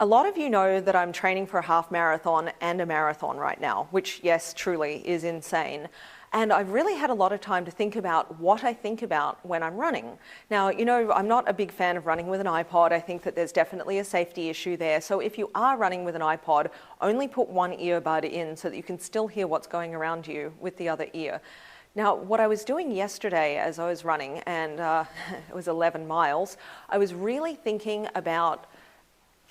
A lot of you know that I'm training for a half marathon and a marathon right now, which, yes, truly is insane. And I've really had a lot of time to think about what I think about when I'm running. Now, you know, I'm not a big fan of running with an iPod. I think that there's definitely a safety issue there. So if you are running with an iPod, only put one earbud in so that you can still hear what's going around you with the other ear. Now, what I was doing yesterday as I was running, and it was 11 miles, I was really thinking about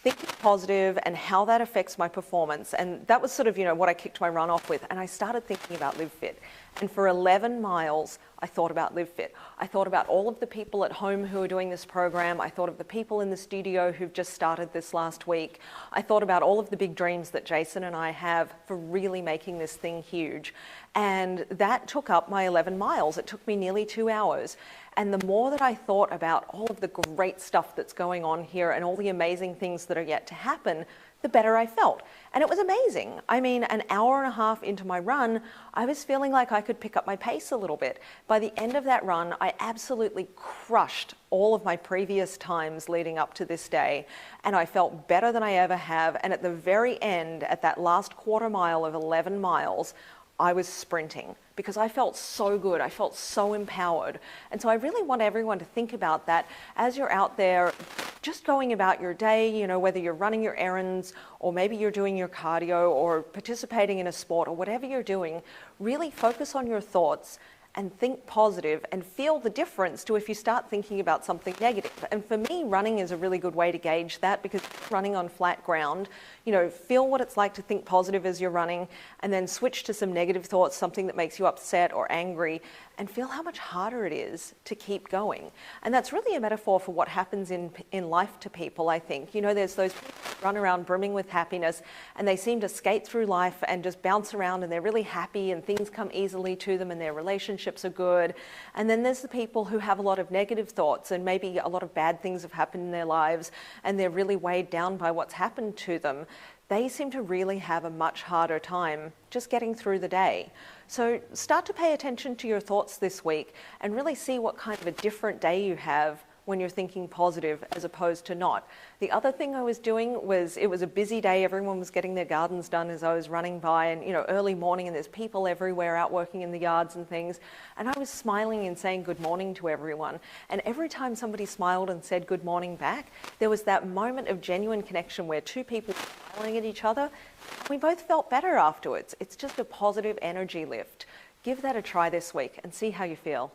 thinking positive and how that affects my performance. And that was sort of, you know, what I kicked my run off with. And I started thinking about LiveFit. And for 11 miles, I thought about LiveFit. I thought about all of the people at home who are doing this program. I thought of the people in the studio who've just started this last week. I thought about all of the big dreams that Jason and I have for really making this thing huge. And that took up my 11 miles. It took me nearly 2 hours. And the more that I thought about all of the great stuff that's going on here and all the amazing things that are yet to happen, the better I felt. And it was amazing. I mean, an hour and a half into my run, I was feeling like I could pick up my pace a little bit. By the end of that run, I absolutely crushed all of my previous times leading up to this day. And I felt better than I ever have. And at the very end, at that last quarter mile of 11 miles, I was sprinting because I felt so good. I felt so empowered. And so I really want everyone to think about that as you're out there just going about your day, you know, whether you're running your errands or maybe you're doing your cardio or participating in a sport or whatever you're doing, really focus on your thoughts and think positive and feel the difference to if you start thinking about something negative. And for me, running is a really good way to gauge that because running on flat ground, you know, feel what it's like to think positive as you're running and then switch to some negative thoughts, something that makes you upset or angry, and feel how much harder it is to keep going. And that's really a metaphor for what happens in life to people, I think. You know, there's those people who run around brimming with happiness and they seem to skate through life and just bounce around and they're really happy and things come easily to them and their relationships are good. And then there's the people who have a lot of negative thoughts and maybe a lot of bad things have happened in their lives and they're really weighed down by what's happened to them. They seem to really have a much harder time just getting through the day. So start to pay attention to your thoughts this week and really see what kind of a different day you have when you're thinking positive as opposed to not. The other thing I was doing was, it was a busy day, everyone was getting their gardens done as I was running by and, you know, early morning and there's people everywhere out working in the yards and things. And I was smiling and saying good morning to everyone. And every time somebody smiled and said good morning back, there was that moment of genuine connection where two people were smiling at each other. We both felt better afterwards. It's just a positive energy lift. Give that a try this week and see how you feel.